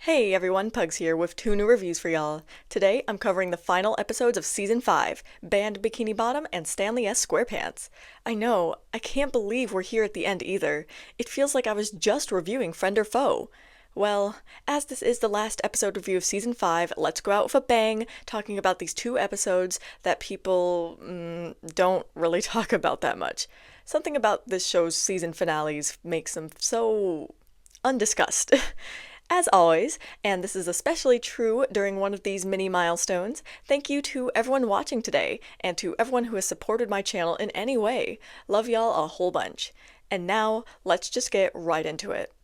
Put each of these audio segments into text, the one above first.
Hey everyone, Pugs here with two new reviews for y'all. Today I'm covering the final episodes of Season 5, Band Bikini Bottom and Stanley S SquarePants. I know, I can't believe we're here at the end either. It feels like I was just reviewing Friend or Foe. Well, as this is the last episode review of Season 5, let's go out with a bang, talking about these two episodes that people don't really talk about that much. Something about this show's season finales makes them so undiscussed. As always, and this is especially true during one of these mini milestones, thank you to everyone watching today, and to everyone who has supported my channel in any way. Love y'all a whole bunch. And now, let's just get right into it.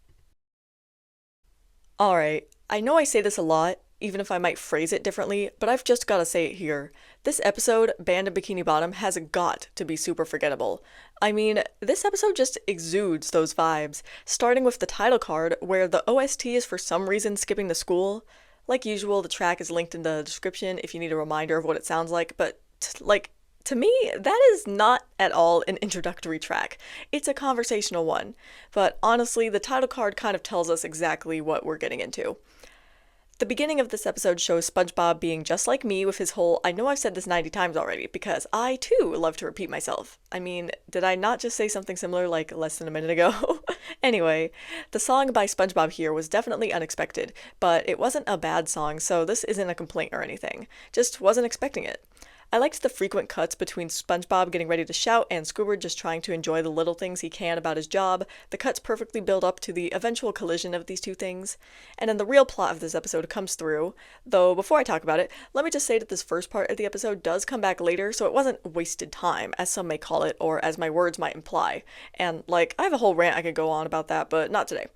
Alright, I know I say this a lot, even if I might phrase it differently, but I've just gotta say it here. This episode, Band of Bikini Bottom, has got to be super forgettable. I mean, this episode just exudes those vibes, starting with the title card, where the OST is for some reason skipping the school. Like usual, the track is linked in the description if you need a reminder of what it sounds like, but, to me, that is not at all an introductory track. It's a conversational one. But honestly, the title card kind of tells us exactly what we're getting into. The beginning of this episode shows SpongeBob being just like me with his whole I know I've said this 90 times already, because I too love to repeat myself. I mean, did I not just say something similar like less than a minute ago? Anyway, the song by SpongeBob here was definitely unexpected, but it wasn't a bad song, so this isn't a complaint or anything. Just wasn't expecting it. I liked the frequent cuts between SpongeBob getting ready to shout and Squidward just trying to enjoy the little things he can about his job. The cuts perfectly build up to the eventual collision of these two things. And then the real plot of this episode comes through. Though before I talk about it, let me just say that this first part of the episode does come back later, so it wasn't wasted time, as some may call it, or as my words might imply. And, I have a whole rant I could go on about that, but not today.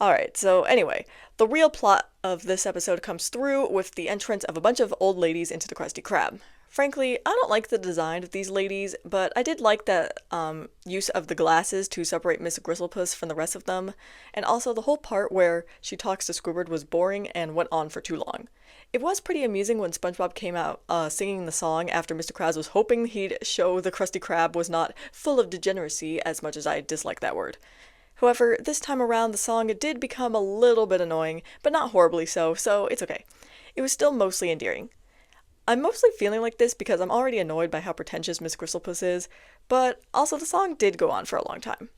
Alright, so anyway, the real plot of this episode comes through with the entrance of a bunch of old ladies into the Krusty Krab. Frankly, I don't like the design of these ladies, but I did like the use of the glasses to separate Miss Gristlepuss from the rest of them, and also the whole part where she talks to Squidward was boring and went on for too long. It was pretty amusing when SpongeBob came out singing the song after Mr. Krabs was hoping he'd show the Krusty Krab was not full of degeneracy, as much as I dislike that word. However, this time around the song did become a little bit annoying, but not horribly so it's okay. It was still mostly endearing. I'm mostly feeling like this because I'm already annoyed by how pretentious Miss Gristlepuss is, but also the song did go on for a long time.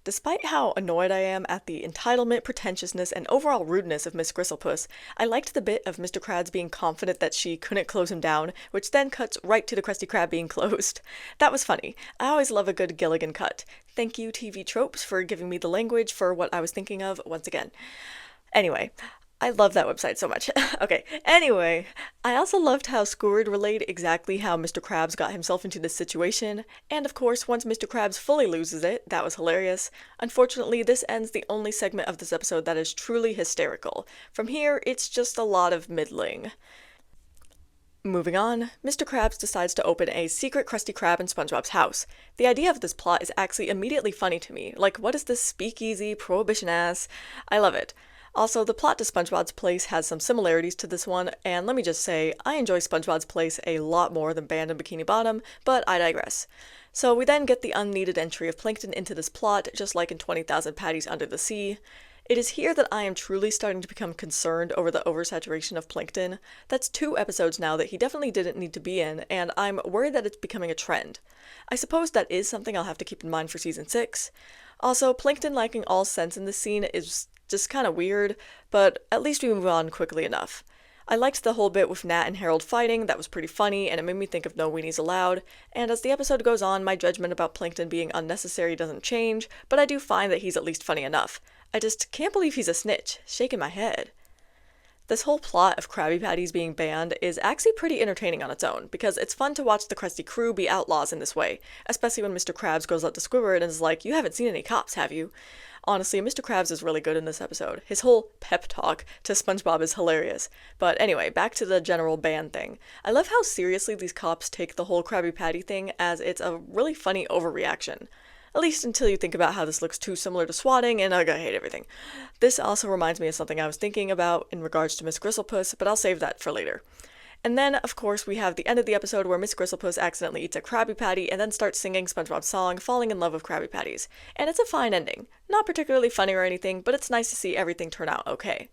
Despite how annoyed I am at the entitlement, pretentiousness, and overall rudeness of Miss Gristlepuss, I liked the bit of Mr. Krabs being confident that she couldn't close him down, which then cuts right to the Krusty Krab being closed. That was funny. I always love a good Gilligan cut. Thank you, TV Tropes, for giving me the language for what I was thinking of once again. Anyway, I love that website so much. Okay, anyway, I also loved how Squidward relayed exactly how Mr. Krabs got himself into this situation, and of course, once Mr. Krabs fully loses it, that was hilarious. Unfortunately, this ends the only segment of this episode that is truly hysterical. From here, it's just a lot of middling. Moving on, Mr. Krabs decides to open a secret Krusty Krab in SpongeBob's house. The idea of this plot is actually immediately funny to me. What is this speakeasy, prohibition-ass? I love it. Also, the plot to SpongeBob's Place has some similarities to this one, and let me just say, I enjoy SpongeBob's Place a lot more than Band and Bikini Bottom, but I digress. So we then get the unneeded entry of Plankton into this plot, just like in 20,000 Patties Under the Sea. It is here that I am truly starting to become concerned over the oversaturation of Plankton. That's 2 episodes now that he definitely didn't need to be in, and I'm worried that it's becoming a trend. I suppose that is something I'll have to keep in mind for Season 6. Also, Plankton lacking all sense in this scene is just kind of weird, but at least we move on quickly enough. I liked the whole bit with Nat and Harold fighting, that was pretty funny, and it made me think of No Weenies Allowed, and as the episode goes on, my judgment about Plankton being unnecessary doesn't change, but I do find that he's at least funny enough. I just can't believe he's a snitch, shaking my head. This whole plot of Krabby Patties being banned is actually pretty entertaining on its own, because it's fun to watch the Krusty crew be outlaws in this way, especially when Mr. Krabs goes up to Squidward and is like, "You haven't seen any cops, have you?" Honestly, Mr. Krabs is really good in this episode. His whole pep talk to SpongeBob is hilarious. But anyway, back to the general ban thing. I love how seriously these cops take the whole Krabby Patty thing, as it's a really funny overreaction. At least until you think about how this looks too similar to swatting, and I hate everything. This also reminds me of something I was thinking about in regards to Miss Gristlepuss, but I'll save that for later. And then, of course, we have the end of the episode where Miss Gristlepuss accidentally eats a Krabby Patty and then starts singing SpongeBob's song, falling in love with Krabby Patties. And it's a fine ending. Not particularly funny or anything, but it's nice to see everything turn out okay.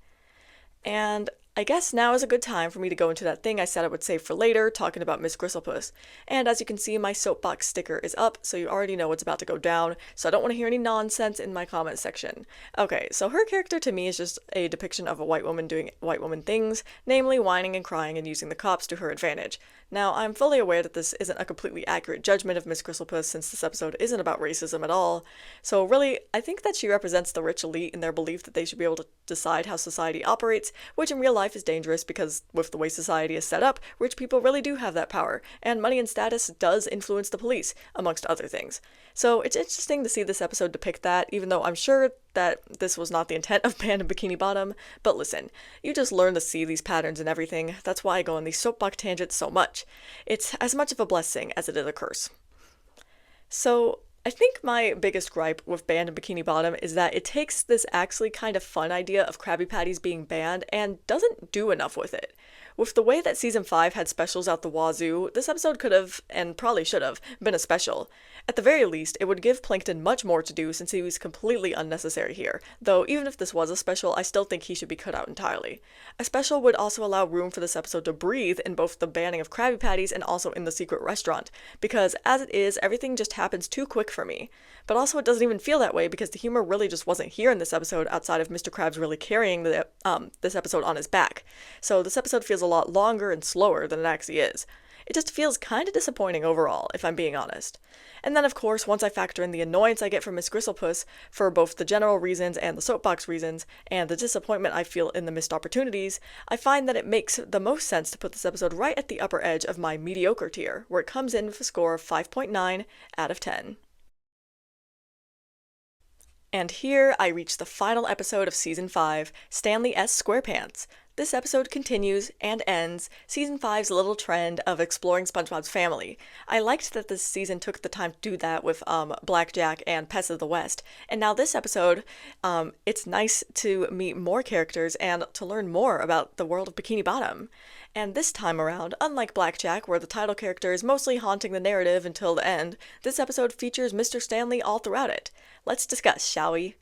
And I guess now is a good time for me to go into that thing I said I would save for later, talking about Miss Gristlepuss. And as you can see, my soapbox sticker is up, so you already know what's about to go down, so I don't want to hear any nonsense in my comment section. Okay, so her character to me is just a depiction of a white woman doing white woman things, namely whining and crying and using the cops to her advantage. Now, I'm fully aware that this isn't a completely accurate judgment of Miss Gristlepuss since this episode isn't about racism at all, so really, I think that she represents the rich elite in their belief that they should be able to decide how society operates, which in real life is dangerous because with the way society is set up, rich people really do have that power, and money and status does influence the police, amongst other things. So it's interesting to see this episode depict that, even though I'm sure that this was not the intent of Band of Bikini Bottom, but listen, you just learn to see these patterns and everything. That's why I go on these soapbox tangents so much. It's as much of a blessing as it is a curse. So, I think my biggest gripe with Band and Bikini Bottom is that it takes this actually kind of fun idea of Krabby Patties being banned and doesn't do enough with it. With the way that Season 5 had specials out the wazoo, this episode could have, and probably should have, been a special. At the very least, it would give Plankton much more to do since he was completely unnecessary here, though even if this was a special, I still think he should be cut out entirely. A special would also allow room for this episode to breathe in both the banning of Krabby Patties and also in the secret restaurant, because as it is, everything just happens too quick for me. But also it doesn't even feel that way because the humor really just wasn't here in this episode outside of Mr. Krabs really carrying this episode on his back. So this episode feels a lot longer and slower than it actually is. It just feels kind of disappointing overall, if I'm being honest. And then, of course, once I factor in the annoyance I get from Miss Gristlepuss for both the general reasons and the soapbox reasons, and the disappointment I feel in the missed opportunities, I find that it makes the most sense to put this episode right at the upper edge of my mediocre tier, where it comes in with a score of 5.9 out of 10. And here I reach the final episode of Season 5, Stanley S. SquarePants. This episode continues, and ends, Season 5's little trend of exploring SpongeBob's family. I liked that this season took the time to do that with Blackjack and Pets of the West, and now this episode, it's nice to meet more characters and to learn more about the world of Bikini Bottom. And this time around, unlike Blackjack, where the title character is mostly haunting the narrative until the end, this episode features Mr. Stanley all throughout it. Let's discuss, shall we?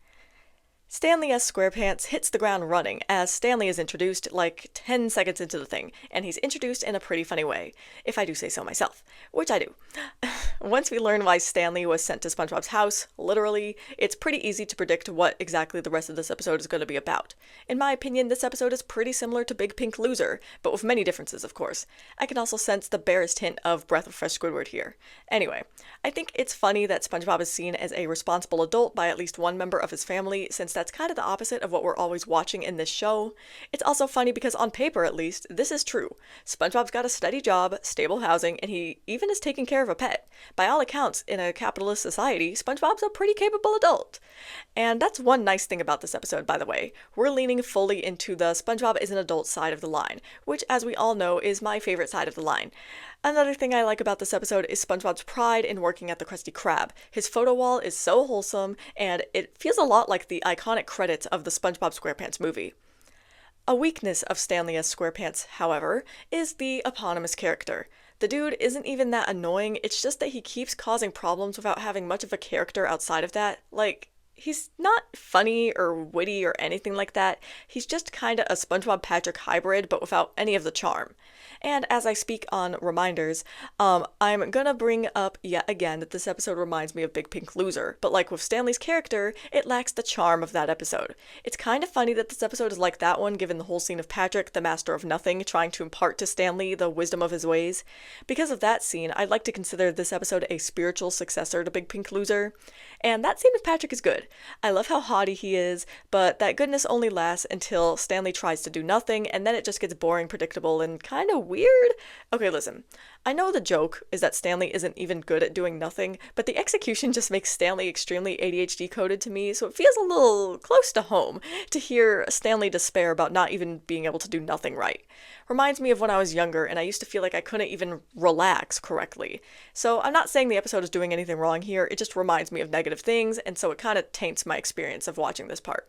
Stanley S. SquarePants hits the ground running as Stanley is introduced like 10 seconds into the thing, and he's introduced in a pretty funny way, if I do say so myself, which I do. Once we learn why Stanley was sent to SpongeBob's house, literally, it's pretty easy to predict what exactly the rest of this episode is going to be about. In my opinion, this episode is pretty similar to Big Pink Loser, but with many differences, of course. I can also sense the barest hint of Breath of Fresh Squidward here. Anyway, I think it's funny that SpongeBob is seen as a responsible adult by at least one member of his family, since that's kind of the opposite of what we're always watching in this show. It's also funny because on paper, at least, this is true. SpongeBob's got a steady job, stable housing, and he even is taking care of a pet. By all accounts, in a capitalist society, SpongeBob's a pretty capable adult. And that's one nice thing about this episode, by the way. We're leaning fully into the SpongeBob is an adult side of the line, which, as we all know, is my favorite side of the line. Another thing I like about this episode is SpongeBob's pride in working at the Krusty Krab. His photo wall is so wholesome, and it feels a lot like the iconic credits of the SpongeBob SquarePants movie. A weakness of Stanley S. SquarePants, however, is the eponymous character. The dude isn't even that annoying, it's just that he keeps causing problems without having much of a character outside of that. Like, he's not funny or witty or anything like that. He's just kinda a SpongeBob Patrick hybrid, but without any of the charm. And as I speak on reminders, I'm gonna bring up yet again that this episode reminds me of Big Pink Loser, but like with Stanley's character, it lacks the charm of that episode. It's kind of funny that this episode is like that one, given the whole scene of Patrick, the master of nothing, trying to impart to Stanley the wisdom of his ways. Because of that scene, I'd like to consider this episode a spiritual successor to Big Pink Loser. And that scene with Patrick is good. I love how haughty he is, but that goodness only lasts until Stanley tries to do nothing, and then it just gets boring, predictable, and kind of weird. Okay, listen. I know the joke is that Stanley isn't even good at doing nothing, but the execution just makes Stanley extremely ADHD coded to me, so it feels a little close to home to hear Stanley despair about not even being able to do nothing right. Reminds me of when I was younger and I used to feel like I couldn't even relax correctly. So I'm not saying the episode is doing anything wrong here, it just reminds me of negative things, and so it kind of taints my experience of watching this part.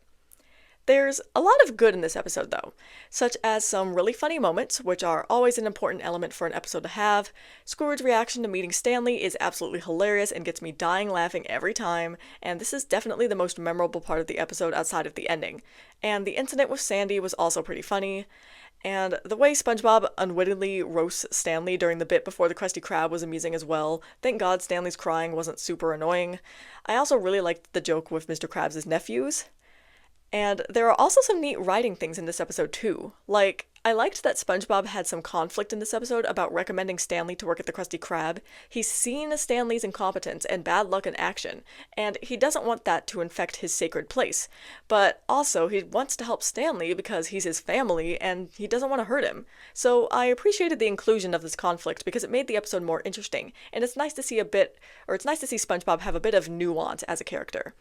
There's a lot of good in this episode, though, such as some really funny moments, which are always an important element for an episode to have. Squidward's reaction to meeting Stanley is absolutely hilarious and gets me dying laughing every time, and this is definitely the most memorable part of the episode outside of the ending. And the incident with Sandy was also pretty funny. And the way SpongeBob unwittingly roasts Stanley during the bit before the Krusty Krab was amusing as well. Thank God Stanley's crying wasn't super annoying. I also really liked the joke with Mr. Krabs' nephews. And there are also some neat writing things in this episode too. Like, I liked that SpongeBob had some conflict in this episode about recommending Stanley to work at the Krusty Krab. He's seen Stanley's incompetence and bad luck in action, and he doesn't want that to infect his sacred place. But also, he wants to help Stanley because he's his family and he doesn't want to hurt him. So I appreciated the inclusion of this conflict because it made the episode more interesting, and it's nice to see SpongeBob have a bit of nuance as a character.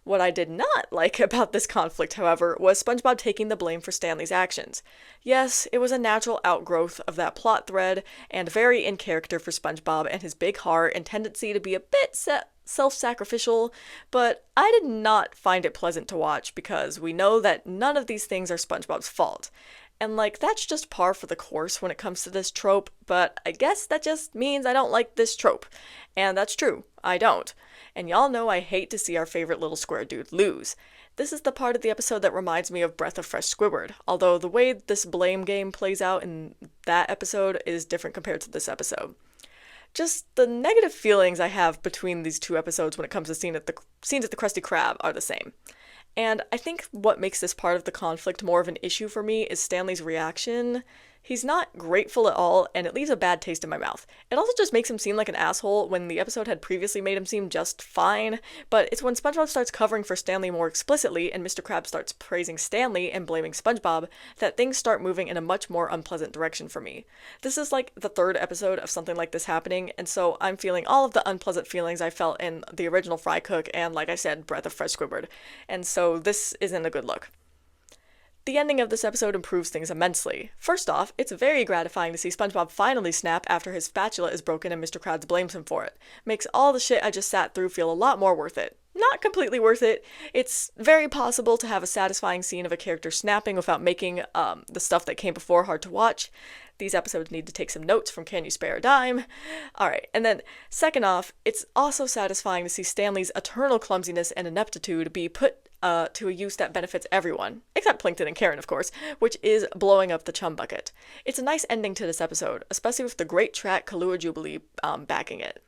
What I did not like about this conflict, however, was SpongeBob taking the blame for Stanley's actions. Yes, it was a natural outgrowth of that plot thread, and very in character for SpongeBob and his big heart and tendency to be a bit self-sacrificial, but I did not find it pleasant to watch because we know that none of these things are SpongeBob's fault. And that's just par for the course when it comes to this trope, but I guess that just means I don't like this trope. And that's true, I don't. And y'all know I hate to see our favorite little square dude lose. This is the part of the episode that reminds me of Breath of Fresh Squidward, although the way this blame game plays out in that episode is different compared to this episode. Just the negative feelings I have between these two episodes when it comes to scenes at the Krusty Krab are the same. And I think what makes this part of the conflict more of an issue for me is Stanley's reaction. He's not grateful at all, and it leaves a bad taste in my mouth. It also just makes him seem like an asshole when the episode had previously made him seem just fine, but it's when SpongeBob starts covering for Stanley more explicitly and Mr. Krabs starts praising Stanley and blaming SpongeBob that things start moving in a much more unpleasant direction for me. This is like the third episode of something like this happening, and so I'm feeling all of the unpleasant feelings I felt in the original Fry Cook and, like I said, Breath of Fresh Squidward, and so this isn't a good look. The ending of this episode improves things immensely. First off, it's very gratifying to see SpongeBob finally snap after his spatula is broken and Mr. Krabs blames him for it. Makes all the shit I just sat through feel a lot more worth it. Not completely worth it. It's very possible to have a satisfying scene of a character snapping without making the stuff that came before hard to watch. These episodes need to take some notes from Can You Spare a Dime? Alright, and then second off, it's also satisfying to see Stanley's eternal clumsiness and ineptitude be put to a use that benefits everyone, except Plankton and Karen, of course, which is blowing up the chum bucket. It's a nice ending to this episode, especially with the great track Kahlua Jubilee backing it.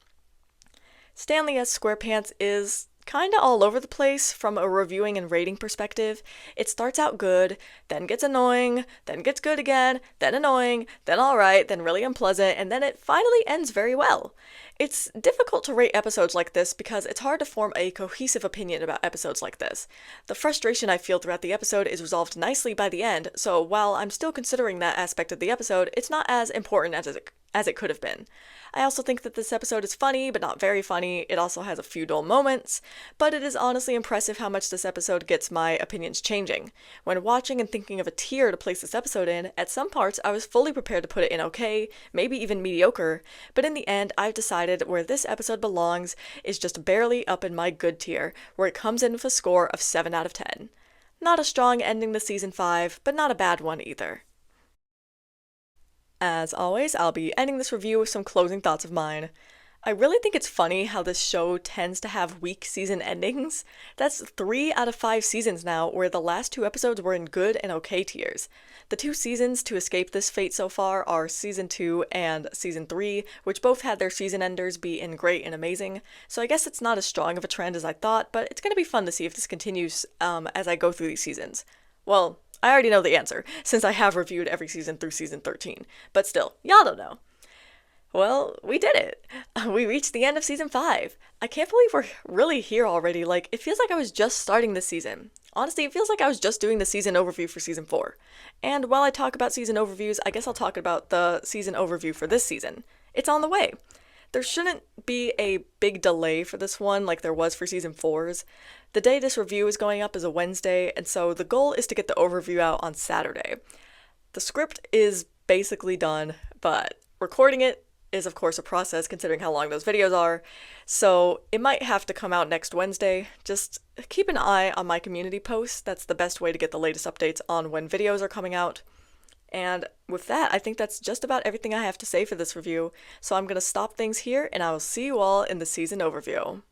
Stanley S. SquarePants is kinda all over the place from a reviewing and rating perspective. It starts out good, then gets annoying, then gets good again, then annoying, then alright, then really unpleasant, and then it finally ends very well. It's difficult to rate episodes like this because it's hard to form a cohesive opinion about episodes like this. The frustration I feel throughout the episode is resolved nicely by the end, so while I'm still considering that aspect of the episode, it's not as important as it could have been. I also think that this episode is funny, but not very funny. It also has a few dull moments, but it is honestly impressive how much this episode gets my opinions changing. When watching and thinking of a tier to place this episode in, at some parts I was fully prepared to put it in okay, maybe even mediocre, but in the end I've decided where this episode belongs is just barely up in my good tier, where it comes in with a score of 7 out of 10. Not a strong ending to season 5, but not a bad one either. As always, I'll be ending this review with some closing thoughts of mine. I really think it's funny how this show tends to have weak season endings. That's 3 out of 5 seasons now, where the last 2 episodes were in good and okay tiers. The 2 seasons to escape this fate so far are Season 2 and Season 3, which both had their season enders be in great and amazing, so I guess it's not as strong of a trend as I thought, but it's gonna be fun to see if this continues as I go through these seasons. Well, I already know the answer, since I have reviewed every season through season 13, but still, y'all don't know. Well, we did it. We reached the end of season 5. I can't believe we're really here already. It feels like I was just starting this season. Honestly, it feels like I was just doing the season overview for season 4. And while I talk about season overviews, I guess I'll talk about the season overview for this season. It's on the way. There shouldn't be a big delay for this one like there was for season 4's. The day this review is going up is a Wednesday, and so the goal is to get the overview out on Saturday. The script is basically done, but recording it is of course a process considering how long those videos are, so it might have to come out next Wednesday. Just keep an eye on my community posts. That's the best way to get the latest updates on when videos are coming out. And with that, I think that's just about everything I have to say for this review. So I'm going to stop things here, and I will see you all in the season overview.